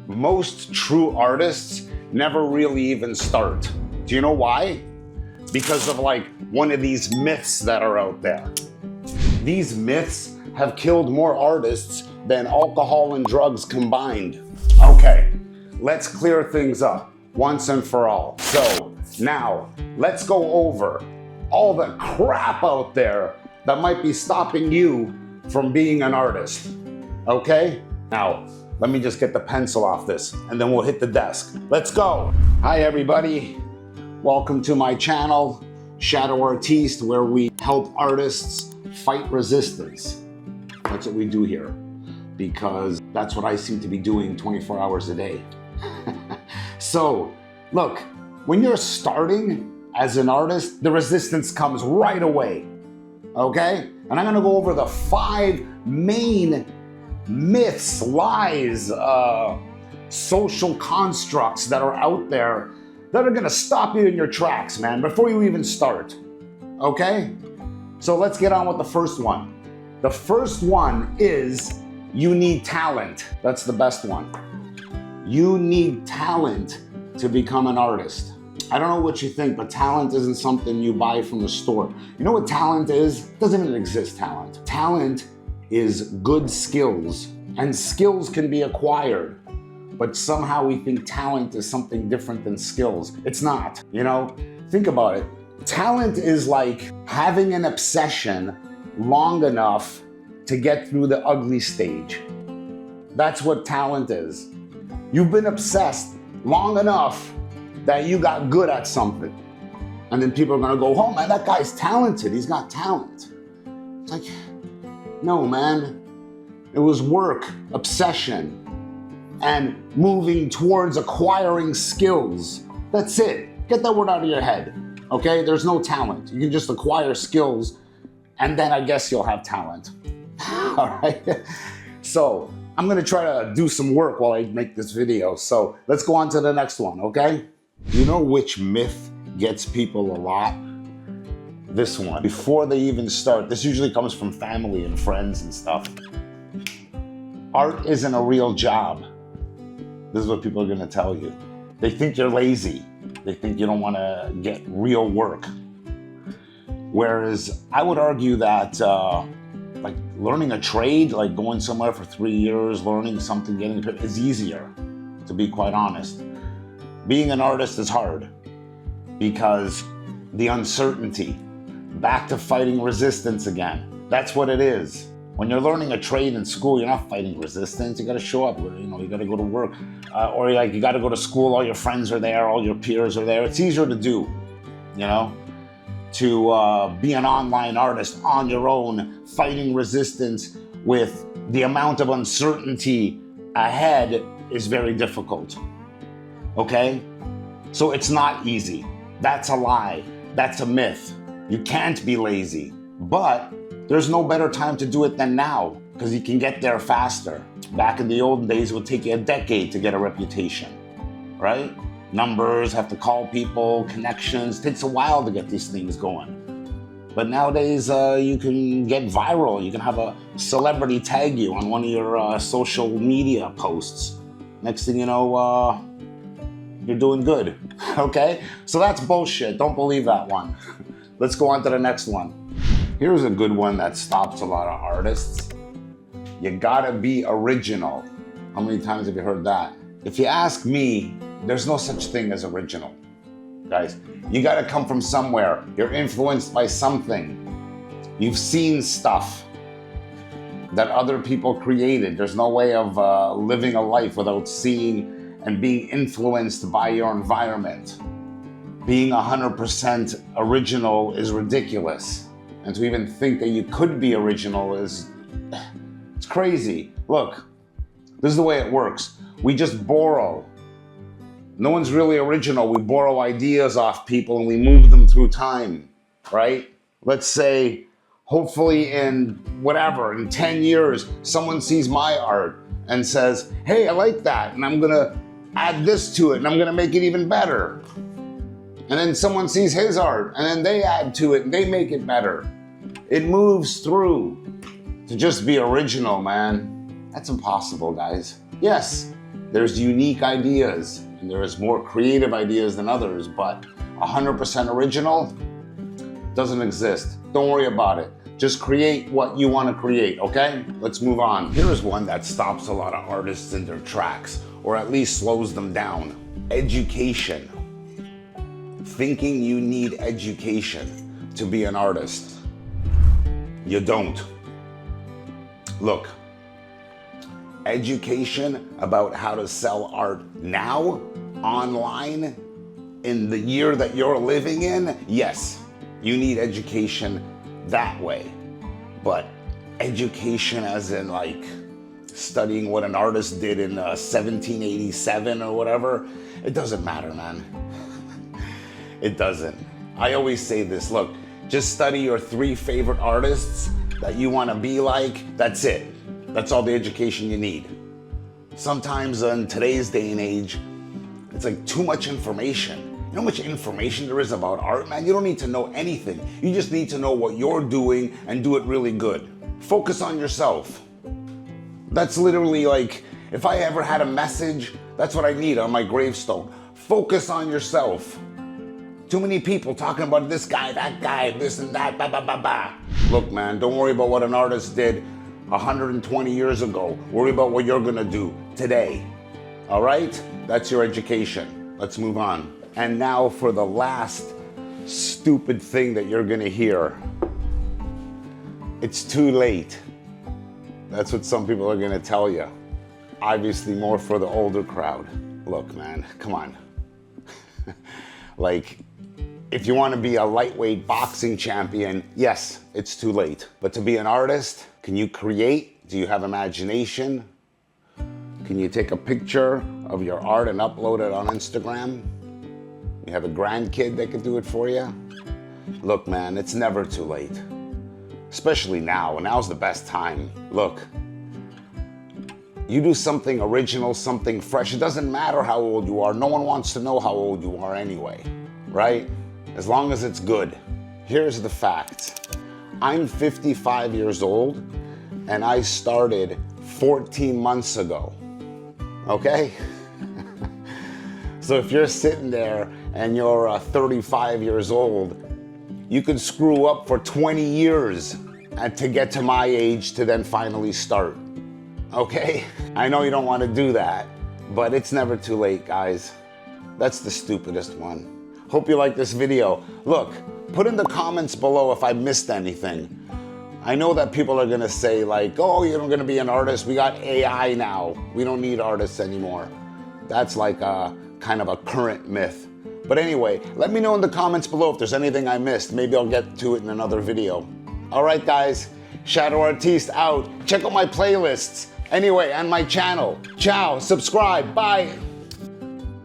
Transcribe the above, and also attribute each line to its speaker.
Speaker 1: most true artists never really even start. Do you know why? Because of like one of these myths that are out there. These myths have killed more artists than alcohol and drugs combined. Okay, let's clear things up once and for all. So now let's go over all the crap out there that might be stopping you from being an artist. Okay? Now, let me just get the pencil off this and then we'll hit the desk. Let's go. Hi everybody. Welcome to my channel, Shadow Artiste, where we help artists fight resistance. That's what we do here, because that's what I seem to be doing 24 hours a day. So, look, when you're starting as an artist, the resistance comes right away, okay? And I'm gonna go over the 5 main myths, lies, social constructs that are out there that are gonna stop you in your tracks, man, before you even start, okay? So let's get on with the first one. The first one is you need talent. That's the best one. You need talent to become an artist. I don't know what you think, but talent isn't something you buy from the store. You know what talent is? It doesn't even exist, talent. Talent is good skills, and skills can be acquired, but somehow we think talent is something different than skills. It's not, you know? Think about it. Talent is like having an obsession long enough to get through the ugly stage. That's what talent is. You've been obsessed long enough that you got good at something. And then people are gonna go, oh man, that guy's talented, he's got talent. It's like, no man, it was work, obsession, and moving towards acquiring skills. That's it, get that word out of your head, okay? There's no talent, you can just acquire skills and then I guess you'll have talent, all right? So, I'm gonna try to do some work while I make this video. So let's go on to the next one, okay? You know which myth gets people a lot? This one. Before they even start, this usually comes from family and friends and stuff. Art isn't a real job. This is what people are gonna tell you. They think you're lazy. They think you don't wanna get real work. Whereas I would argue that like learning a trade, like going somewhere for 3 years, learning something, getting it is easier, to be quite honest. Being an artist is hard because the uncertainty, back to fighting resistance again. That's what it is. When you're learning a trade in school, you're not fighting resistance. You gotta show up, you know, you gotta go to work. Or like you gotta go to school, all your friends are there, all your peers are there. It's easier to do, you know? To be an online artist on your own, fighting resistance with the amount of uncertainty ahead is very difficult, okay? So it's not easy. That's a lie. That's a myth. You can't be lazy, but there's no better time to do it than now because you can get there faster. Back in the olden days, it would take you a decade to get a reputation, right? Numbers, have to call people, connections. It takes a while to get these things going. But nowadays, you can get viral. You can have a celebrity tag you on one of your social media posts. Next thing you know, you're doing good, okay? So that's bullshit. Don't believe that one. Let's go on to the next one. Here's a good one that stops a lot of artists. You gotta be original. How many times have you heard that? If you ask me, there's no such thing as original, guys. You gotta come from somewhere. You're influenced by something. You've seen stuff that other people created. There's no way of living a life without seeing and being influenced by your environment. Being 100% original is ridiculous. And to even think that you could be original is, it's crazy. Look, this is the way it works. We just borrow. No one's really original. We borrow ideas off people and we move them through time, right? Let's say, hopefully in whatever, in 10 years, someone sees my art and says, hey, I like that, and I'm gonna add this to it, and I'm gonna make it even better. And then someone sees his art, and then they add to it, and they make it better. It moves through. To just be original, man, that's impossible, guys. Yes, There's unique ideas, and there's more creative ideas than others, but 100% original doesn't exist. Don't worry about it. Just create what you want to create, okay? Let's move on. Here's one that stops a lot of artists in their tracks, or at least slows them down. Education. Thinking you need education to be an artist. You don't. Look, education about how to sell art now, online, in the year that you're living in, yes, you need education that way. But education as in like studying what an artist did in 1787 or whatever, it doesn't matter, man. It doesn't. I always say this, look, just study your 3 favorite artists that you want to be like, that's it. That's all the education you need. Sometimes in today's day and age, it's like too much information. You know how much information there is about art, man? You don't need to know anything. You just need to know what you're doing and do it really good. Focus on yourself. That's literally like, if I ever had a message, that's what I need on my gravestone. Focus on yourself. Too many people talking about this guy, that guy, this and that, blah, blah, blah, blah. Look, man, don't worry about what an artist did 120 years ago. Worry about what you're gonna do today. All right? That's your education. Let's move on. And now for the last stupid thing that you're gonna hear. It's too late. That's what some people are gonna tell you. Obviously more for the older crowd. Look, man, come on. Like, if you want to be a lightweight boxing champion, yes, it's too late. But to be an artist, can you create? Do you have imagination? Can you take a picture of your art and upload it on Instagram? You have a grandkid that could do it for you? Look, man, it's never too late. Especially now. Now's the best time. Look, you do something original, something fresh. It doesn't matter how old you are. No one wants to know how old you are anyway, right? As long as it's good. Here's the fact. I'm 55 years old and I started 14 months ago, okay? So if you're sitting there and you're 35 years old, you could screw up for 20 years and to get to my age to then finally start, okay? I know you don't want to do that, but it's never too late, guys. That's the stupidest one. Hope you like this video. Look, put in the comments below if I missed anything. I know that people are gonna say like, oh, you're gonna be an artist. We got AI now. We don't need artists anymore. That's like a kind of a current myth. But anyway, let me know in the comments below if there's anything I missed. Maybe I'll get to it in another video. All right, guys, Shadow Artiste out. Check out my playlists. Anyway, and my channel. Ciao, subscribe, bye.